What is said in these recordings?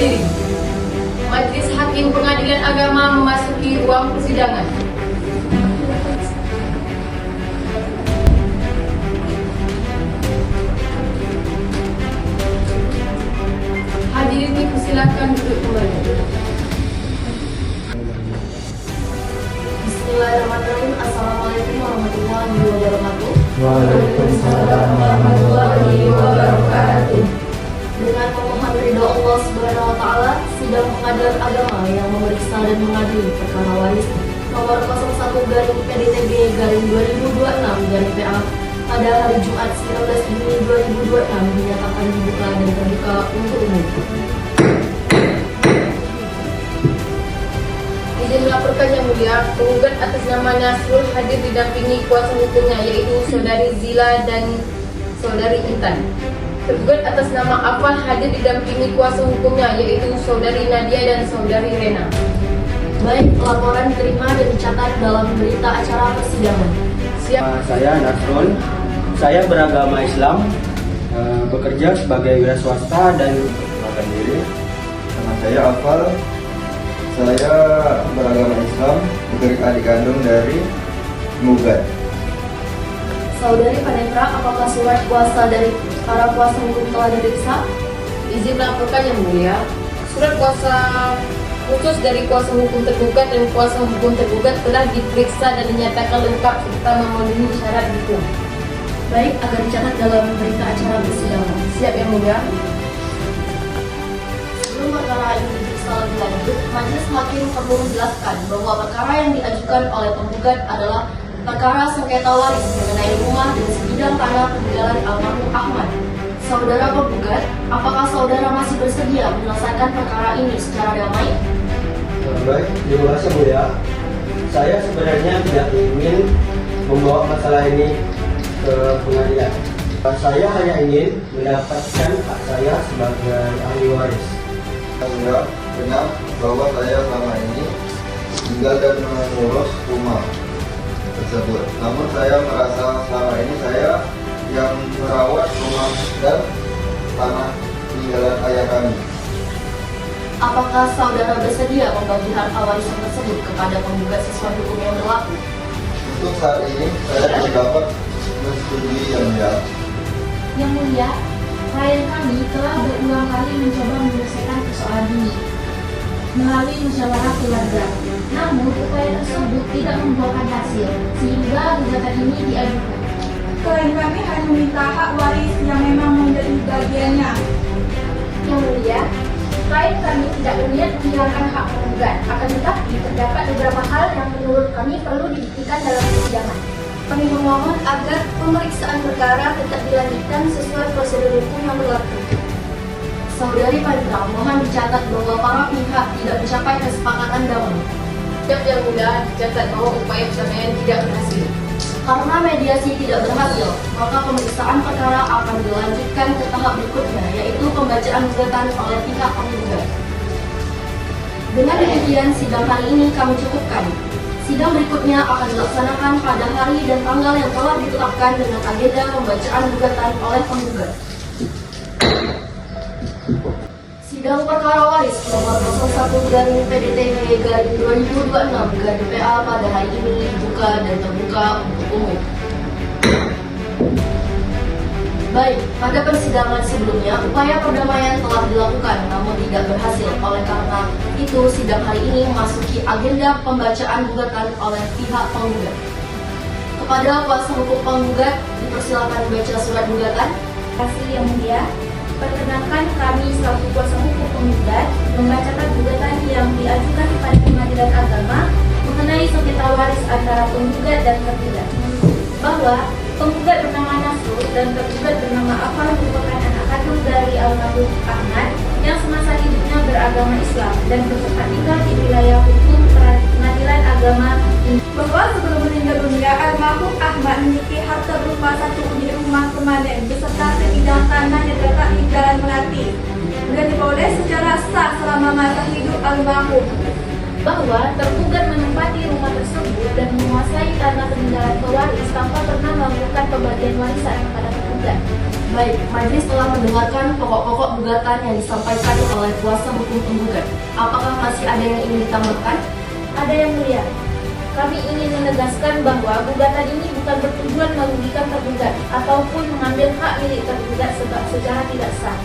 berdiri. Majelis Hakim Pengadilan Agama memasuki ruang persidangan. Hadirin dipersilakan duduk kembali. Bismillahirrahmanirrahim. Assalamualaikum warahmatullahi wabarakatuh. Waalaikumsalam warahmatullahi wabarakatuh. Dengan memohon ridho Allah Subhanahu wa taala, sidang pengadilan agama yang memeriksa dan mengadili perkara waris nomor 01/PDTG/2026/PA pada hari Jumat 19 Juni 2026 dinyatakan dibuka dan terbuka untuk umum. Izin melaporkan yang mulia, penggugat atas nama Nasrul hadir didampingi kuasa hukumnya yaitu Saudari Zila dan Saudari Intan. Tergugat atas nama Afal hadir didampingi kuasa hukumnya yaitu Saudari Nadia dan Saudari Rena. Baik, laporan diterima dan dicatat dalam berita acara persidangan. Siap. Saya Nasrul, saya beragama Islam, bekerja sebagai wira swasta dan Makan diri. Nama saya Afal. Saya beragama Islam, bekerja adik kandung dari Mugat. Saudari Panetra, apakah surat kuasa dari para kuasa hukum telah diperiksa? Izin melaporkan yang mulia, surat kuasa khusus dari kuasa hukum tergugat dan kuasa hukum tergugat telah diperiksa dan dinyatakan lengkap serta memenuhi syarat hukum. Baik, akan dicatat dalam berita acara persidangan. Siap yang mulia. Sebelum perkara ini diperiksa lebih lanjut, majelis hakim perlu menjelaskan bahwa perkara yang diajukan oleh penggugat adalah perkara sengketa waris mengenai rumah dan sebidang tanah peninggalan almarhum Ahmad. Saudara penggugat, apakah saudara masih bersedia menyelesaikan perkara ini secara damai? baik, terima kasih Bu ya. Saya sebenarnya tidak ingin membawa masalah ini ke pengadilan. Saya hanya ingin mendapatkan hak saya sebagai ahli waris. Saya benar bahwa saya selama ini tinggal dan mengurus rumah tersebut. Namun saya merasa selama ini saya yang merawat rumah dan tanah peninggalan ayah kami. Apakah saudara bersedia membagi harta warisan tersebut kepada penggugat sesuai hukum yang berlaku? Untuk saat ini saya belum dapat menyetujui yang mulia. Yang mulia, klien kami telah berulang kali mencoba menyelesaikan persoalan ini melalui musyawarah keluarga. Namun, upaya tersebut tidak membuahkan hasil, sehingga gugatan ini diajukan. Klien kami hanya meminta hak waris yang memang menjadi bagiannya. Yang mulia, klien kami tidak berniat menghilangkan hak penggugat, akan tetapi terdapat beberapa hal yang menurut kami perlu dibuktikan dalam persidangan. Kami memohon agar pemeriksaan perkara tetap dilanjutkan sesuai prosedur hukum yang berlaku. Saudari Panetra, mohon dicatat bahwa para pihak tidak mencapai kesepakatan damai. Siap yang mulia, dicatat bahwa upaya perdamaian tidak berhasil. Karena mediasi tidak berhasil, maka pemeriksaan perkara akan dilanjutkan ke tahap berikutnya, yaitu pembacaan gugatan oleh pihak penggugat. Dengan demikian, sidang hari ini kami cukupkan. Sidang berikutnya akan dilaksanakan pada hari dan tanggal yang telah ditetapkan dengan agenda pembacaan gugatan oleh penggugat. Sidang perkara waris nomor 01/PDTG/2026/PA pada hari ini dibuka dan terbuka untuk umum. Baik, pada persidangan sebelumnya upaya perdamaian telah dilakukan namun tidak berhasil. Oleh karena itu, sidang hari ini memasuki agenda pembacaan gugatan oleh pihak penggugat. Kepada kuasa hukum penggugat, dipersilakan membaca surat gugatan. Terima kasih yang mulia. Perkenalkan kami selaku kuasa hukum penggugat membacakan gugatan yang diajukan kepada Pengadilan Agama mengenai sengketa waris antara penggugat dan tergugat. Bahwa penggugat bernama Nasrul dan tergugat bernama Afal merupakan anak kandung dari almarhum Ahmad yang semasa hidupnya beragama Islam dan bertempat tinggal di wilayah hukum Pengadilan Agama. Bahwa sebelum meninggal dunia, almarhum Ahmad memiliki harta berupa 1 unit rumah permanen beserta sebidang tanah yang terletak di Jalan Melati dan diperoleh secara sah selama masa hidup almarhum. Bahwa tergugat menempati rumah tersebut dan menguasai tanah peninggalan pewaris tanpa pernah melakukan pembagian warisan kepada tergugat. Baik, majelis telah mendengarkan pokok-pokok gugatan yang disampaikan oleh kuasa hukum penggugat. Apakah masih ada yang ingin ditambahkan? Ada yang mulia. Kami ingin menegaskan bahwa gugatan ini bukan bertujuan merugikan tergugat ataupun mengambil hak milik tergugat secara tidak sah.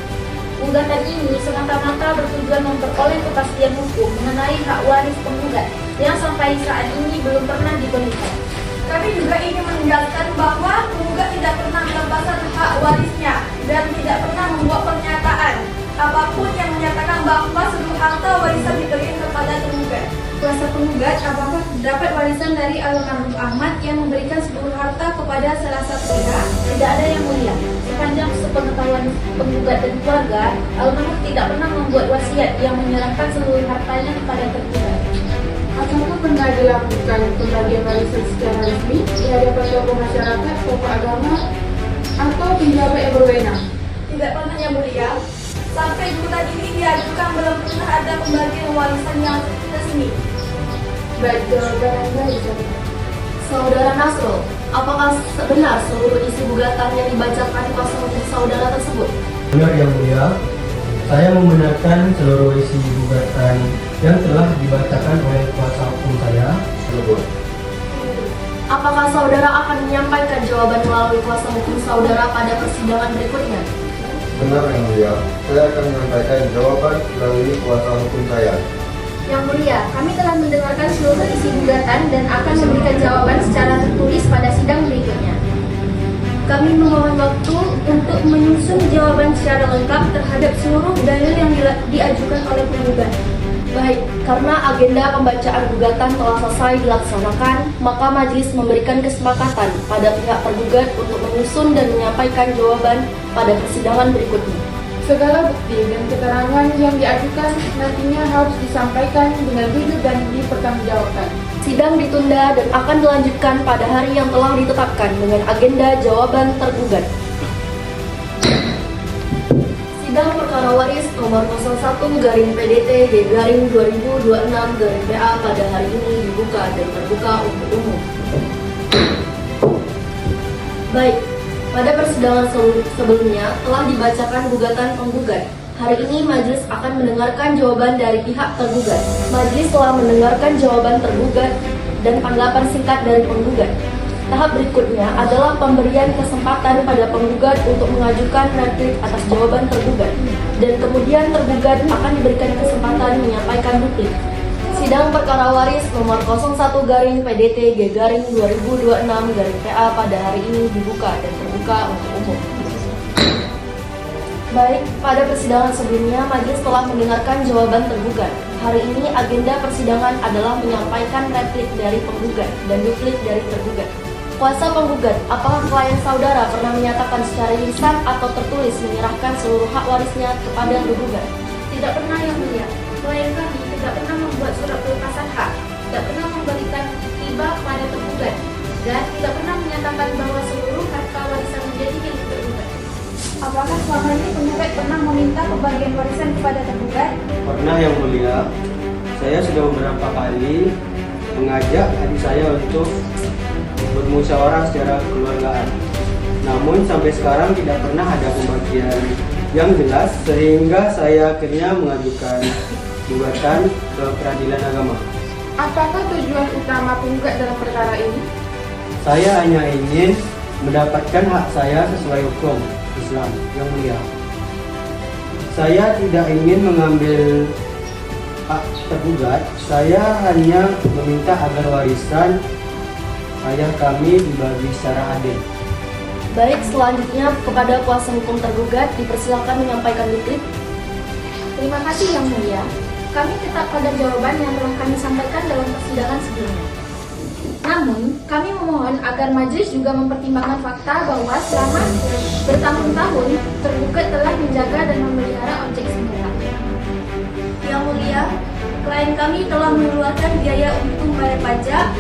Gugatan ini semata-mata bertujuan memperoleh kepastian hukum mengenai hak waris penggugat yang sampai saat ini belum pernah diberikan. Kami juga ingin menegaskan bahwa penggugat tidak pernah melepas hak warisnya dan tidak pernah membuat pernyataan apapun yang menyatakan bahwa seluruh harta warisan diberikan kepada tergugat. Kuasa penggugat apakah terdapat warisan dari almarhum Ahmad yang memberikan seluruh harta kepada salah satu pihak? Tidak ada yang mulia. Sepanjang sepengetahuan penggugat dan keluarga, almarhum tidak pernah membuat wasiat yang menyerahkan seluruh hartanya kepada tergugat. Apakah pernah dilakukan pembagian warisan secara resmi di hadapan tokoh masyarakat, tokoh agama, atau pejabat yang berwenang? Tidak pernah yang mulia. Sampai gugatan ini diajukan belum pernah ada pembagian warisan yang resmi. Baik, jawaban Anda dijawab. Saudara Nasrul, apakah benar seluruh isi gugatan yang dibacakan kuasa hukum saudara tersebut? Benar yang mulia, saya membenarkan seluruh isi gugatan yang telah dibacakan oleh kuasa hukum saya tersebut. Apakah saudara akan menyampaikan jawaban melalui kuasa hukum saudara pada persidangan berikutnya? Benar yang mulia, saya akan menyampaikan jawaban melalui kuasa hukum saya. Yang mulia, kami telah mendengarkan seluruh isi gugatan dan akan memberikan jawaban secara tertulis pada sidang berikutnya. Kami memohon waktu untuk menyusun jawaban secara lengkap terhadap seluruh dalil yang diajukan oleh penggugat. Baik, karena agenda pembacaan gugatan telah selesai dilaksanakan, maka majelis memberikan kesepakatan pada pihak tergugat untuk menyusun dan menyampaikan jawaban pada persidangan berikutnya. Segala bukti dan keterangan yang diajukan nantinya harus disampaikan dengan jujur dan dipertanggungjawabkan. Sidang ditunda dan akan dilanjutkan pada hari yang telah ditetapkan dengan agenda jawaban tergugat. Sidang perkara waris nomor 01/PDT/2026/PA pada hari ini dibuka dan terbuka untuk umum. Baik, pada persidangan sebelumnya telah dibacakan gugatan penggugat. Hari ini majelis akan mendengarkan jawaban dari pihak tergugat. Majelis telah mendengarkan jawaban tergugat dan tanggapan singkat dari penggugat. Tahap berikutnya adalah pemberian kesempatan pada penggugat untuk mengajukan replik atas jawaban tergugat, dan kemudian tergugat akan diberikan kesempatan menyampaikan replik. Sidang perkara waris nomor 01/PDT/2026/PA pada hari ini dibuka dan terbuka untuk umum. Baik, pada persidangan sebelumnya majelis telah mendengarkan jawaban tergugat. Hari ini agenda persidangan adalah menyampaikan replik dari penggugat dan replik dari tergugat. Kuasa penggugat, apakah klien saudara pernah menyatakan secara lisan atau tertulis menyerahkan seluruh hak warisnya kepada tergugat? Tidak pernah yang mulia. Klien kami tidak pernah membuat surat pelepasan hak, tidak pernah memberikan tiba kepada tergugat, dan tidak pernah menyatakan bahwa seluruh harta warisan menjadi milik tergugat. Apakah selama ini penggugat pernah meminta pembagian warisan kepada tergugat? Pernah yang mulia, saya sudah beberapa kali mengajak adik saya untuk bermusyawarah secara kekeluargaan. Namun sampai sekarang tidak pernah ada pembagian yang jelas, sehingga saya akhirnya mengajukan gugatan ke peradilan agama. Apakah tujuan utama penggugat dalam perkara ini? Saya hanya ingin mendapatkan hak saya sesuai hukum Islam yang mulia. Saya tidak ingin mengambil hak tergugat, saya hanya meminta agar warisan ayah kami dibagi secara adil. Baik, selanjutnya kepada kuasa hukum tergugat dipersilakan menyampaikan replik. Terima kasih yang mulia. Kami tetap pada jawaban yang telah kami sampaikan dalam persidangan sebelumnya. Namun, kami memohon agar majelis juga mempertimbangkan fakta bahwa selama bertahun-tahun tergugat telah menjaga dan memelihara objek senjata. Yang mulia, klien kami telah mengeluarkan biaya untuk membayar pajak,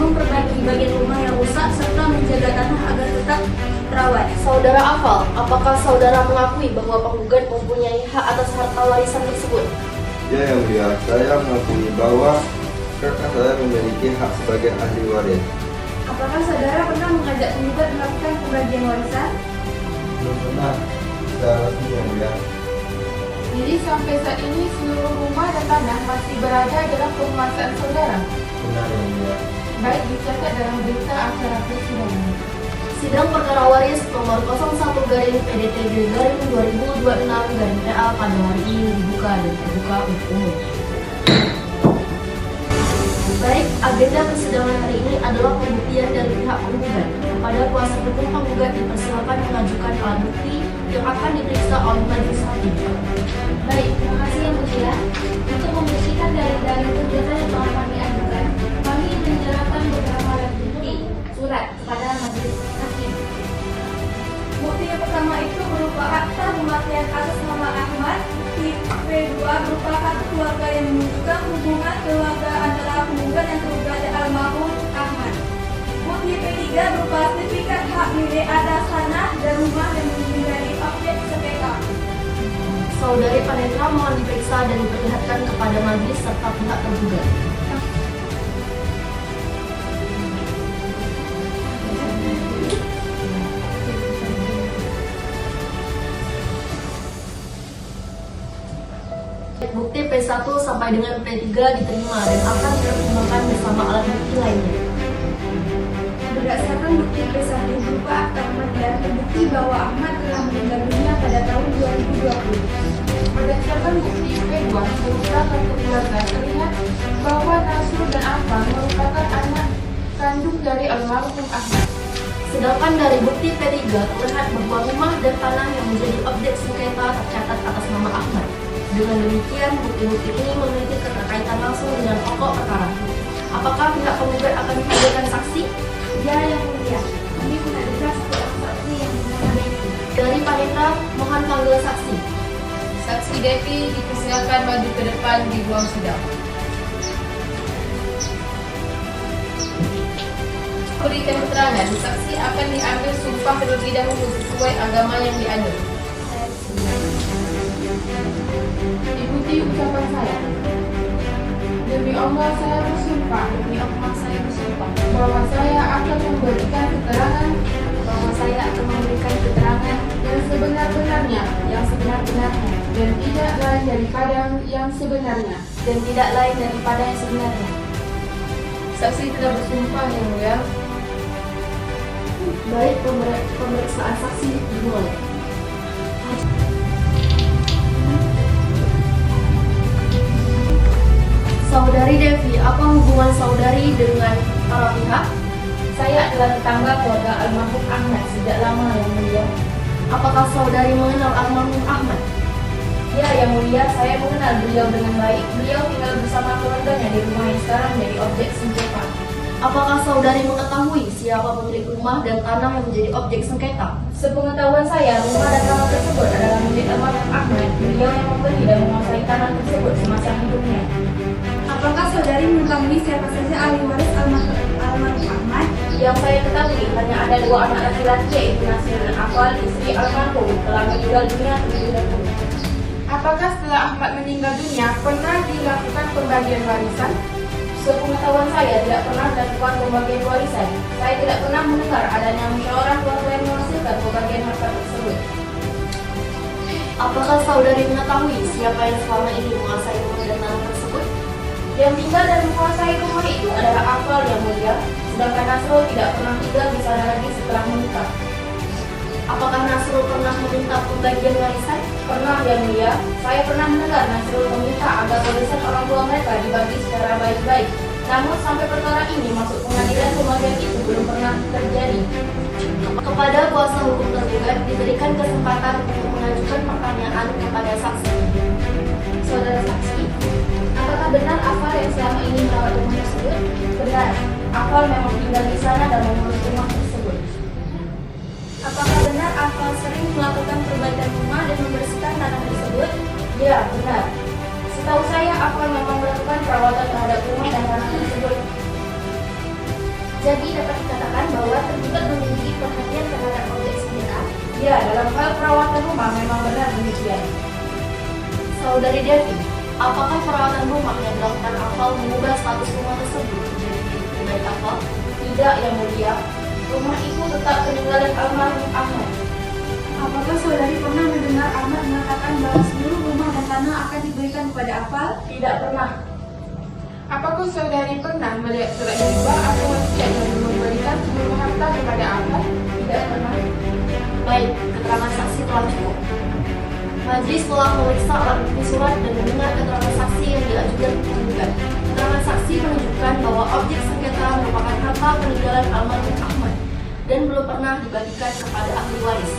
memperbaiki bagian rumah yang rusak, serta menjaga tanah agar tetap terawat. Saudara Afal, apakah saudara mengakui bahwa penggugat mempunyai hak atas harta warisan tersebut? Ya yang mulia, saya mengakui bahwa kakak saya memiliki hak sebagai ahli waris. Apakah saudara pernah mengajak penggugat melakukan pembagian warisan? belum pernah secara resmi yang mulia. Jadi sampai saat ini seluruh rumah dan tanah masih berada dalam penguasaan saudara. Benar yang mulia. Baik dicatat dalam berita acara persidangan. Sidang perkara waris nomor 01/PDTG/2026/PA pada hari ini dibuka dan terbuka untuk umum. Baik, agenda persidangan hari ini adalah pembuktian dari pihak penggugat. Kepada kuasa hukum penggugat dipersilakan mengajukan alat bukti yang akan diperiksa oleh majelis hakim. Baik, terima kasih Yang Mulia. Untuk membuktikan dari tuntutan yang telah kami ajukan, kami menyerahkan beberapa alat bukti surat kepada majelis hakim. Bukti yang pertama itu berupa akta kematian atas nama Ahmad. Bukti kedua berupa kartu keluarga yang menunjukkan hubungan keluarga antara penggugat yang tergugat dan almarhum Ahmad. Bukti ketiga berupa sertifikat hak milik atas tanah dan rumah yang menjadi objek sengketa. Saudari Panetra mohon diperiksa dan diperlihatkan kepada majelis serta pihak tergugat. Bukti P1 sampai dengan P3 diterima dan akan dipertimbangkan bersama alat bukti lainnya. Berdasarkan bukti P1 berupa akta kematian terbukti bahwa Ahmad telah meninggal dunia pada tahun 2020. Berdasarkan bukti P2 berupa kartu keluarga terlihat bahwa Nasrul dan Afan merupakan anak kandung dari almarhum Ahmad. Sedangkan dari bukti P3 terlihat bahwa rumah dan tanah yang menjadi objek sengketa tercatat atas nama Ahmad. Dengan demikian, bukti-bukti ini memiliki keterkaitan langsung dengan pokok perkara. Apakah pihak penggugat akan menghadirkan saksi? Ya, Yang Mulia. Kami menghadirkan satu orang saksi yang bernama Devi. Dari Panetra, mohon panggil saksi. Saksi Devi dipersilakan maju ke depan di ruang sidang. Berikan keterangan, saksi akan diambil sumpah terlebih dahulu sesuai agama yang dianut. Ikuti ucapan saya. Demi Allah saya bersumpah. Demi Allah saya bersumpah Bahwa saya akan memberikan keterangan bahwa saya akan memberikan keterangan yang sebenar-benarnya yang sebenar-benarnya dan tidak lain daripada yang sebenarnya. dan tidak lain daripada yang sebenarnya. Saksi telah bersumpah yang mulia. Baik, pemeriksaan saksi dimulai. Saudari Devi, apa hubungan saudari dengan para pihak? Saya adalah tetangga keluarga almarhum Ahmad sejak lama Yang Mulia. Apakah saudari mengenal almarhum Ahmad? Ya Yang Mulia, saya mengenal beliau dengan baik. Beliau tinggal bersama keluarganya di rumah yang sekarang menjadi objek sengketa. Apakah saudari mengetahui siapa pemilik rumah dan tanah yang menjadi objek sengketa? Sepengetahuan saya, rumah dan tanah tersebut adalah milik almarhum Ahmad. Beliau yang membeli dan menguasai tanah tersebut semasa hidupnya. Apakah saudari mengetahui siapa saja ahli waris almarhum Ahmad? Yang saya ketahui hanya ada dua anak laki-laki yaitu Nasir dan Afal, istri almarhum telah meninggal dunia terlebih dahulu. Apakah setelah Ahmad meninggal dunia pernah dilakukan pembagian warisan? Sepengetahuan saya tidak pernah dilakukan pembagian warisan. Saya tidak pernah mendengar adanya musyawarah keluarga yang menghasilkan pembagian harta tersebut. Apakah saudari mengetahui siapa yang selama ini menguasai rumah dan tanah tersebut? Yang tinggal dan menguasai rumah itu adalah Afal Yang Mulia, sedangkan Nasrul tidak pernah tinggal di sana lagi setelah menikah. Apakah Nasrul pernah meminta pembagian warisan? Pernah Yang Mulia, saya pernah mendengar Nasrul meminta agar warisan orang tua mereka dibagi secara baik-baik. Namun sampai perkara ini masuk pengadilan, pembagian itu belum pernah terjadi. Kepada kuasa hukum tergugat diberikan kesempatan untuk mengajukan pertanyaan kepada saksi. Saudara saksi, apakah benar Afal yang selama ini merawat rumah tersebut? Benar, Afal memang tinggal di sana dan mengurus rumah tersebut. Apakah benar Afal sering melakukan perbaikan rumah dan membersihkan tanah tersebut? Ya, benar. Setahu saya, Afal memang melakukan perawatan terhadap rumah dan tanah tersebut. Jadi dapat dikatakan bahwa tergugat memiliki perhatian terhadap objek sengketa. Ya, dalam hal perawatan rumah memang benar demikian. Saudari Devi, apakah perawatan rumah yang dilakukan Afal mengubah status rumah tersebut menjadi milik pribadi Afal? Tidak Yang Mulia, rumah itu tetap peninggalan almarhum Ahmad. Apakah saudari pernah mendengar Ahmad mengatakan bahwa seluruh rumah dan tanah akan diberikan kepada Afal? Tidak pernah. Apakah saudari pernah melihat surat hibah atau wasiat yang memberikan seluruh harta kepada Ahmad? Tidak pernah. Baik, keterangan saksi telah cukup. Majelis telah memeriksa alat bukti surat dan mendengar keterangan saksi yang diajukan penggugat. Keterangan saksi menunjukkan bahwa objek sengketa merupakan harta peninggalan almarhum Ahmad dan belum pernah dibagikan kepada ahli waris.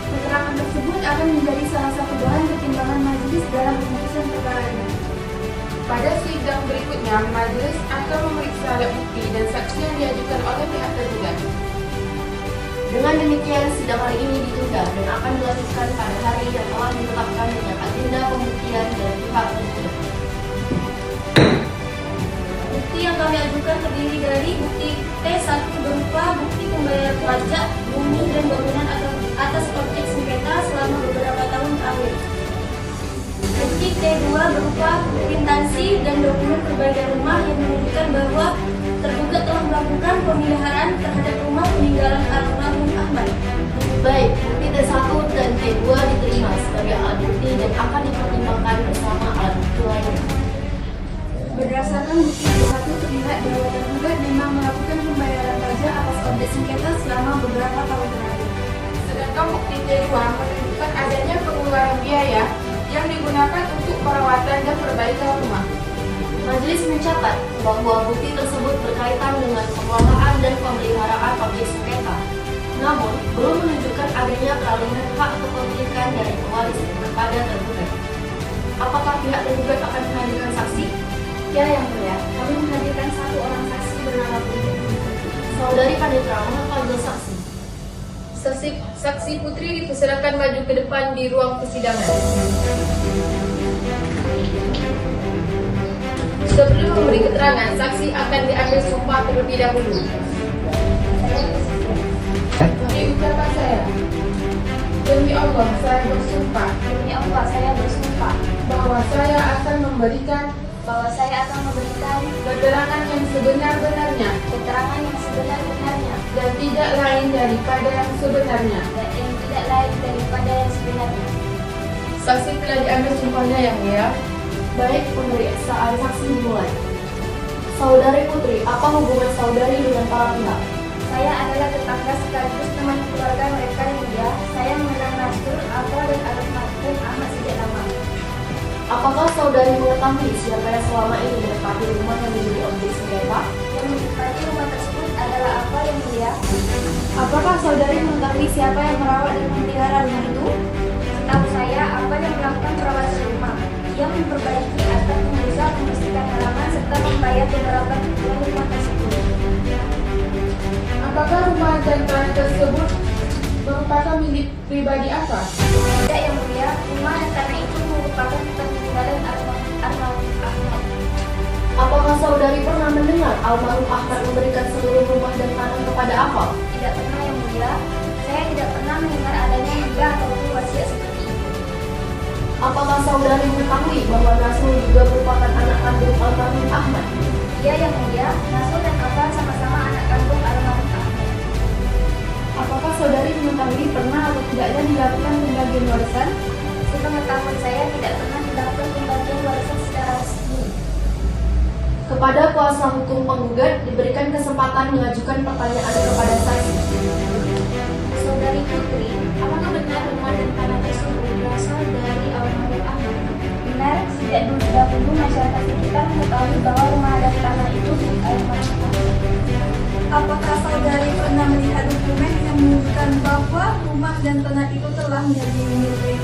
Keterangan tersebut akan menjadi salah satu bahan pertimbangan majelis dalam memutuskan perkara ini. Pada sidang berikutnya, majelis akan memeriksa alat bukti dan saksi yang diajukan oleh pihak tergugat. Dengan demikian, sidang hari ini ditunda dan akan dilanjutkan pada hari yang telah ditetapkan dengan agenda pembuktian dari pihak tergugat. Bukti yang kami ajukan terdiri dari bukti T1 berupa bukti pembayaran pajak, bumi, dan bangunan atas objek sengketa selama beberapa tahun terakhir. Bukti T2 berupa kwitansi dan dokumen perbaikan rumah yang menunjukkan bahwa tergugat telah melakukan pemeliharaan terhadap rumah peninggalan almarhum Ahmad. Baik, bukti T1 dan T2 diterima sebagai alat bukti dan akan dipertimbangkan bersama alat bukti lainnya. Berdasarkan bukti T1 terlihat bahwa tergugat memang melakukan pembayaran pajak atas objek sengketa selama beberapa tahun terakhir. Sedangkan bukti T2 menunjukkan adanya pengeluaran biaya yang digunakan untuk perawatan dan perbaikan rumah. Majelis mencatat bahwa bukti tersebut berkaitan dengan pengelolaan dan pemeliharaan objek sengketa, namun belum menunjukkan adanya peralihan hak kepemilikan dari pewaris kepada tergugat. Apakah pihak tergugat akan menghadirkan saksi? Ya, Yang Mulia, kami menghadirkan satu orang saksi bernama Putri. Saudari Panitra memanggil saksi. Saksi Putri dipersilakan maju ke depan di ruang persidangan. Sebelum memberi keterangan, saksi akan diambil sumpah terlebih dahulu. Diucapkan saya. Demi Allah, saya bersumpah. Demi Allah, saya bersumpah Bahwa saya akan memberikan bahwa saya akan memberikan keterangan yang sebenar-benarnya keterangan yang sebenar-benarnya dan tidak lain daripada yang sebenarnya. dan yang tidak lain daripada yang sebenarnya. Saksi telah diambil sumpahnya, Yang Mulia. Baik, pemeriksaan saksi dimulai. Saudari Putri, apa hubungan saudari dengan para pihak? Saya adalah tetangga sekaligus teman keluarga mereka yang mulia. Saya mengenal Nasrul, Afal, dan almarhum Ahmad sejak lama. Apakah saudari mengetahui siapa yang selama ini menempati rumah yang menjadi objek sengketa? Yang menempati rumah tersebut adalah Afal yang mulia. Apakah saudari mengetahui siapa yang merawat dan memelihara rumah itu? Setahu saya, Afal yang melakukan perawatan rumah. Ia memperbaiki atap, mengusap, membersihkan halaman, serta membayar beberapa kebutuhan rumah tersebut. Apakah rumah dan tanah tersebut merupakan milik pribadi Afal? Tidak, Yang Mulia, rumah dan tanah itu merupakan peninggalan almarhum Ahmad. Apakah saudari pernah mendengar almarhum Ahmad memberikan seluruh rumah dan tanah kepada Afal? Tidak pernah, Yang Mulia. Saya tidak pernah mendengar adanya hibah ataupun wasiat seperti itu. Apakah saudari mengetahui bahwa Nasrul juga merupakan anak kandung almarhum Ahmad? Dia, Yang Mulia, Nasrul dan Afal sama-sama anak kandung almarhum Ahmad. Apakah saudari mengetahui pernah atau tidaknya dilakukan pembagian warisan? Sepengetahuan saya tidak pernah dilakukan pembagian warisan secara resmi. Kepada kuasa hukum penggugat diberikan kesempatan mengajukan pertanyaan kepada saksi. Saudari Putri, apakah benar rumah dan tanah tersebut berasal dari almarhum Ahmad? Benar, sejak dulu masyarakat sekitar mengetahui bahwa rumah dan tanah itu milik almarhum Ahmad. Apakah saudari pernah melihat dokumen yang menunjukkan bahwa rumah dan tanah itu telah menjadi milik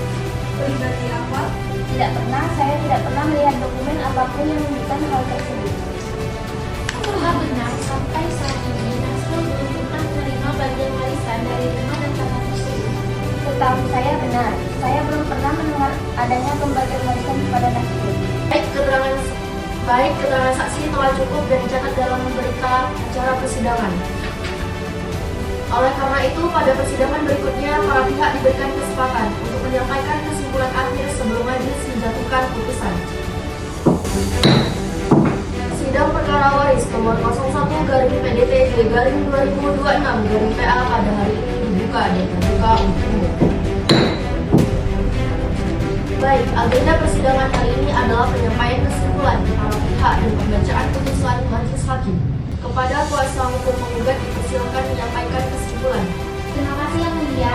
pribadi Afal? Tidak pernah, saya tidak pernah melihat dokumen apapun yang menunjukkan hal tersebut. Apakah benar sampai saat ini Nasrul belum pernah menerima bagian warisan dari rumah dan tanah tersebut? Setahu saya benar, saya belum pernah mendengar adanya pembagian warisan kepada Nasrul. Baik, keterangan saksi telah cukup dan dicatat dalam berita acara persidangan. Oleh karena itu, pada persidangan berikutnya, para pihak diberikan kesempatan untuk menyampaikan kesimpulan akhir sebelum majelis menjatuhkan putusan. Sidang perkara waris nomor 01/PDT/2026/PA pada hari ini dibuka dan terbuka untuk umum. Baik, agenda persidangan hari ini adalah penyampaian kesimpulan para pihak dan pembacaan putusan majelis hakim. Kepada kuasa hukum penggugat dipersilakan menyampaikan kesimpulan. Terima kasih Yang Mulia.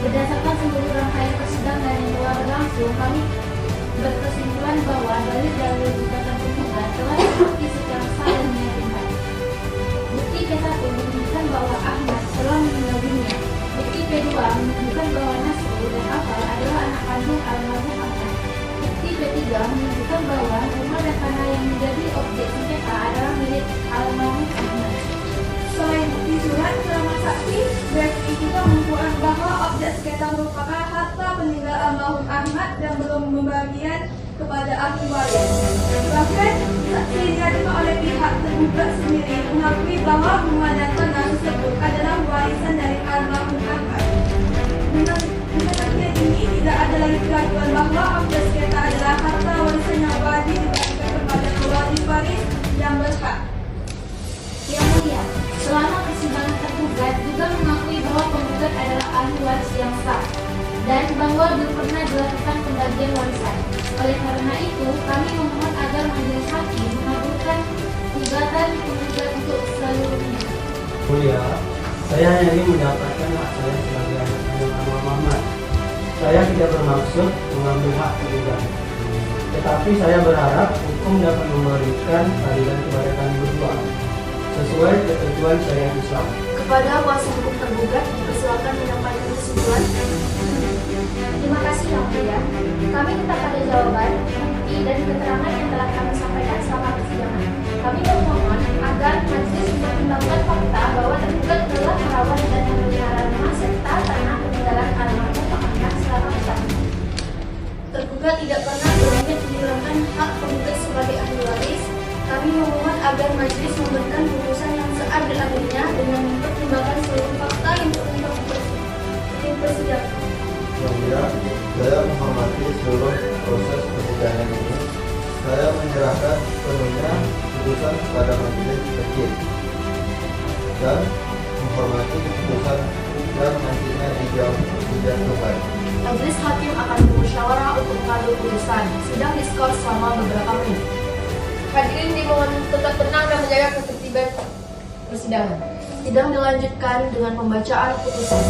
Berdasarkan seluruh rangkaian persidangan yang telah berlangsung, kami berkesimpulan bahwa dalil-dalil gugatan penggugat telah terbukti secara sah dan meyakinkan. Bukti P1 menunjukkan bahwa Ahmad telah meninggal dunia. Bukti P2 menunjukkan bahwa Nasrul dan Afal adalah anak kandung almarhum Ahmad. Bukti P3 menunjukkan bahwa rumah dan tanah yang menjadi objek sengketa adalah milik almarhum Ahmad. Selain bukti surat keterangan saksi, bukti juga menunjukkan bahwa objek sengketa merupakan harta peninggal almarhum Ahmad dan belum membagian kepada ahli waris. Bahkan, saksi yang dihadirkan oleh pihak tergugat sendiri mengakui bahwa rumah dan tanah tersebut adalah warisan dari almarhum Ahmad. Dengan kesaksian ini, tidak ada lagi keraguan bahwa objek sengketa adalah harta warisan yang wajib diberikan kepada wajib waris yang berhak. Yang Mulia, selama persidangan tergugat juga mengakui bahwa penggugat adalah ahli waris yang sah dan bahwa belum pernah dilakukan pembagian warisan. Oleh karena itu, kami memohon agar majelis hakim mengabulkan gugatan penggugat untuk seluruhnya. Mulia, saya hanya ingin mendapatkan hak saya sebagai anak kandung almarhum Ahmad. Saya tidak bermaksud mengambil hak penggugat. Tetapi saya berharap hukum dapat memberikan keadilan kepada kami berdua sesuai ketentuan syariat Islam. Kepada kuasa hukum tergugat dipersilakan menyampaikan kesimpulan. Terima kasih Yang Mulia. Kami tetap pada jawaban, bukti, dan keterangan yang telah kami sampaikan selama persidangan. Kami memohon agar majelis mempertimbangkan fakta bahwa tergugat telah merawat dan memelihara rumah serta tanah peninggalan almarhum Ahmad selama bertahun. Tergugat tidak pernah berniat menghilangkan hak penggugat sebagai ahli waris. Kami memohon agar majelis memberikan putusan yang seadil-adilnya dengan mempertimbangkan seluruh fakta yang terungkap di persidangan. Yang mulia, saya menghormati seluruh proses persidangan ini. Saya menyerahkan sepenuhnya putusan kepada majelis hakim dan menghormati putusan dan nantinya dijatuhkan. Majelis hakim akan bermusyawarah untuk mengambil putusan. Sidang diskors selama beberapa menit. Hadirin dimohon tetap tenang dan menjaga ketertiban persidangan. Sidang dilanjutkan dengan pembacaan putusan.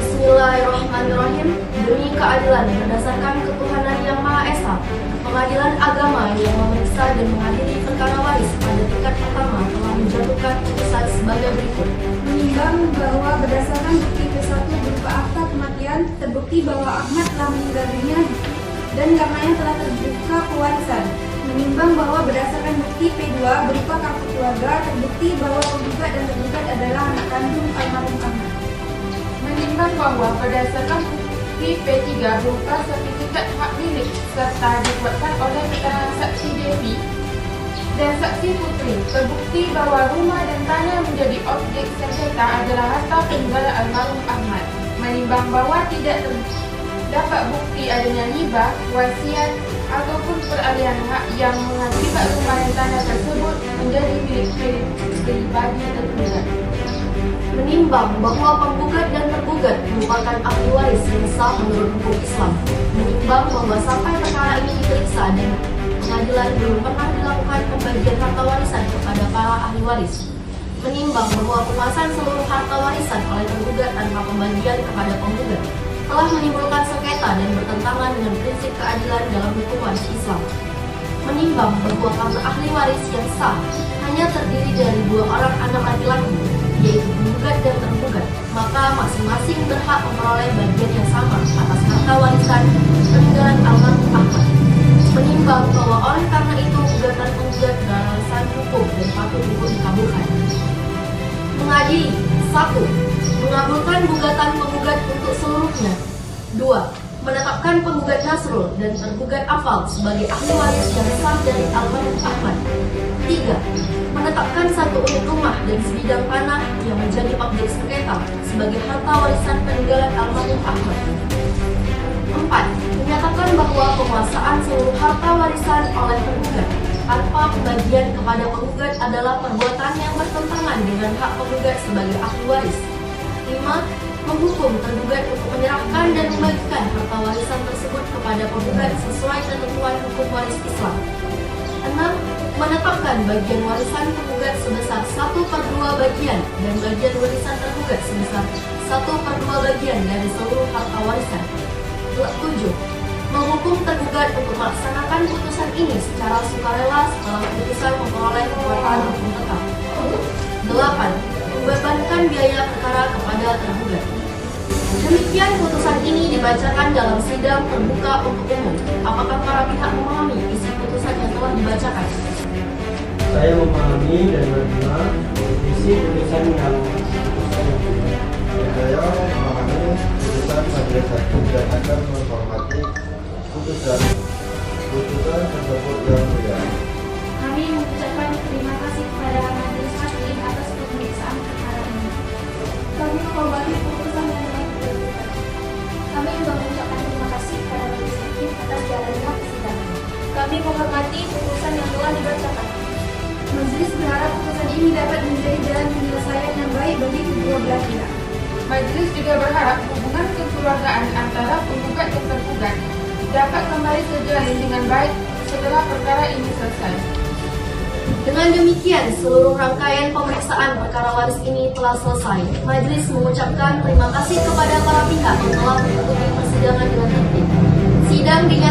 Bismillahirrahmanirrahim. Demi keadilan berdasarkan ketuhanan yang Maha Esa, Pengadilan Agama yang memeriksa dan mengadili perkara waris pada tingkat pertama telah menjatuhkan putusan sebagai berikut. Menimbang bahwa berdasarkan bukti P1 berupa akta kematian, terbukti bahwa Ahmad telah meninggal dunia dan karenanya telah terbuka pewarisan. Menimbang bahwa berdasarkan bukti P2 berupa kartu keluarga, terbukti bahwa penggugat dan tergugat adalah anak kandung almarhum Ahmad. Menimbang bahwa berdasarkan bukti P3 berupa sertifikat hak milik serta dibuatkan oleh keterangan saksi Devi dan saksi Putri, terbukti bahwa rumah dan tanah menjadi objek sengketa adalah harta peninggalan almarhum Ahmad. Menimbang bahwa tidak terdapat bukti adanya hibah, wasiat ataupun peralihan hak yang mengakibat rumah dan tanah tersebut menjadi milik pribadi tergugat. Menimbang bahwa penggugat dan tergugat merupakan ahli waris yang sah menurut hukum Islam. Menimbang bahwa sampai perkara ini diperiksa dan pengadilan belum pernah dilakukan pembagian harta warisan kepada para ahli waris. Menimbang bahwa penguasaan seluruh harta warisan oleh tergugat tanpa pembagian kepada penggugat telah menimbulkan sengketa dan bertentangan dengan prinsip keadilan dalam hukum waris Islam. Menimbang bahwa karena ahli waris yang sah hanya terdiri dari dua orang anak laki-laki, yaitu penggugat dan tergugat, maka masing-masing berhak memperoleh bagian yang sama atas harta warisan peninggalan almarhum Ahmad. Menimbang bahwa oleh karena itu gugatan penggugat beralasan hukum dan patut untuk dikabulkan. Mengadili 1. Mengabulkan gugatan penggugat untuk seluruhnya. 2. Menetapkan penggugat Nasrul dan tergugat Afal sebagai ahli waris yang sah dari almarhum Ahmad. 3. Menetapkan satu unit rumah dan sebidang tanah yang menjadi objek sengketa sebagai harta warisan peninggalan almarhum Ahmad. 4. Menyatakan bahwa penguasaan seluruh harta warisan oleh penggugat tanpa pembagian kepada penggugat adalah perbuatan yang bertentangan dengan hak penggugat sebagai ahli waris. 5. Menghukum tergugat untuk menyerahkan dan membagikan harta warisan tersebut kepada penggugat sesuai ketentuan hukum waris Islam. 6. Menetapkan bagian warisan penggugat sebesar 1/2 bagian dan bagian warisan tergugat sebesar 1/2 bagian dari seluruh harta warisan. 7. Menghukum tergugat untuk melaksanakan putusan ini secara sukarela setelah putusan memperoleh kekuatan hukum tetap. 8. Membebankan biaya perkara kepada tergugat. Demikian putusan ini dibacakan dalam sidang terbuka untuk umum. Apakah para pihak memahami isi putusan yang telah dibacakan? Saya memahami dan menerima isi putusan yang Saya memahami putusan majelis hakim dan akan menghormati putusan tersebut yang mulia. Kami mengucapkan terima kasih kepada majelis hakim atas pemeriksaan perkara ini. Kami menghormati putusan yang telah diberikan. Kami juga mengucapkan terima kasih kepada majelis hakim atas jalannya persidangan. Kami menghormati putusan yang telah dibacakan. Majelis berharap putusan ini dapat menjadi jalan penyelesaian yang baik bagi kedua belah pihak. Majelis juga berharap hubungan kekeluargaan antara penggugat dan tergugat dapat kembali terjalin dengan baik setelah perkara ini selesai. Dengan demikian, seluruh rangkaian pemeriksaan perkara waris ini telah selesai. Majelis mengucapkan terima kasih kepada para pihak yang telah mengikuti persidangan dengan tertib. Sidang dinyatakan